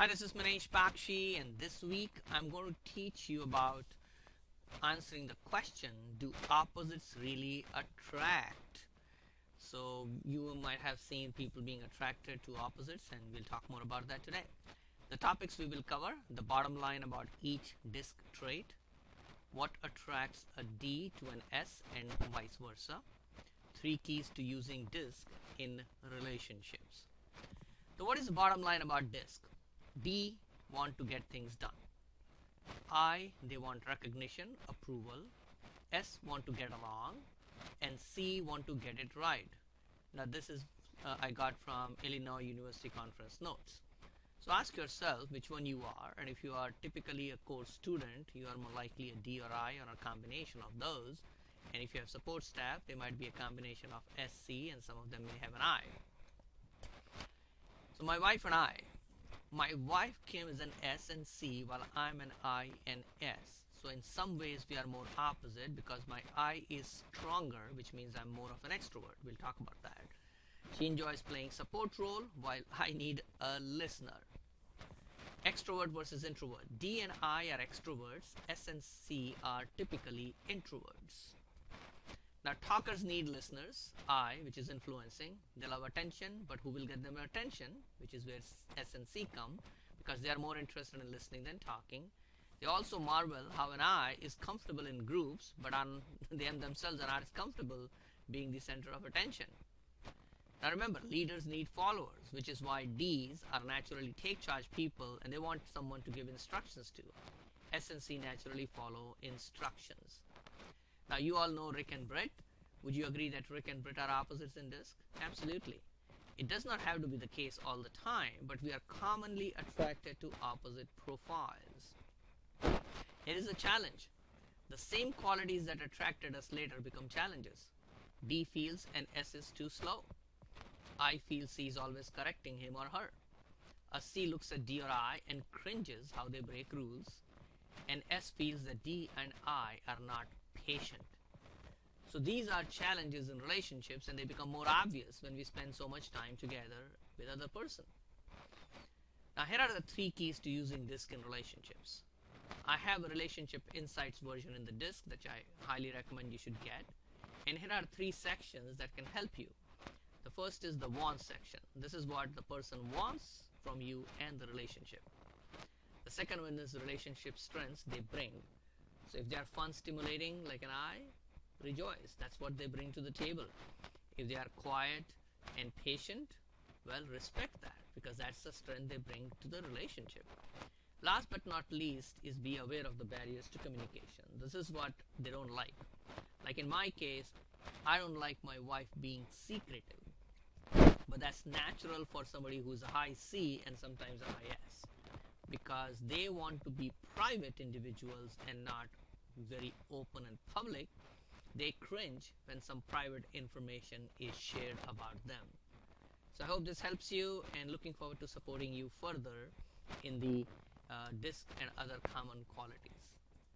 Hi, this is Manish Bakshi, and this week I'm going to teach you about answering the question, do opposites really attract? So, you might have seen people being attracted to opposites, and we'll talk more about that today. The topics we will cover: the bottom line about each disc trait, what attracts a D to an S, and vice versa, three keys to using disc in relationships. So, what is the bottom line about disc? D want to get things done. I, they want recognition, approval. S want to get along, and C want to get it right. Now this is I got from Illinois University Conference Notes. So ask yourself which one you are, and if you are typically a core student, you are more likely a D or I, or a combination of those. And if you have support staff, they might be a combination of SC, and some of them may have an I. So my wife and I. My wife came as an S and C, while I'm an I and S. So in some ways we are more opposite because my I is stronger, which means I'm more of an extrovert. We'll talk about that. She enjoys playing support role while I need a listener. Extrovert versus introvert. D and I are extroverts. S and C are typically introverts. Now talkers need listeners. I, which is influencing, they love attention, but who will get them attention, which is where S and C come, because they are more interested in listening than talking. They also marvel how an I is comfortable in groups, but they themselves are not as comfortable being the center of attention. Now remember, leaders need followers, which is why Ds are naturally take charge people, and they want someone to give instructions to. S and C naturally follow instructions. Now you all know Rick and Britt. Would you agree that Rick and Britt are opposites in disc? Absolutely. It does not have to be the case all the time, but we are commonly attracted to opposite profiles. Here is a challenge. The same qualities that attracted us later become challenges. D feels an S is too slow. I feels C is always correcting him or her. A C looks at D or I and cringes how they break rules. And S feels that D and I are not patient. So these are challenges in relationships, and they become more obvious when we spend so much time together with other person. Now here are the three keys to using disc in relationships. I have a relationship insights version in the disc that I highly recommend you should get. And here are three sections that can help you. The first is the wants section. This is what the person wants from you and the relationship. The second one is the relationship strengths they bring. So if they are fun, stimulating like an I, rejoice. That's what they bring to the table. If they are quiet and patient, well, respect that, because that's the strength they bring to the relationship. Last but not least is be aware of the barriers to communication. This is what they don't like. Like in my case, I don't like my wife being secretive. But that's natural for somebody who's a high C and sometimes a high S, because they want to be private individuals and not very open and public. They cringe when some private information is shared about them. So I hope this helps you, and looking forward to supporting you further in the disc and other common qualities.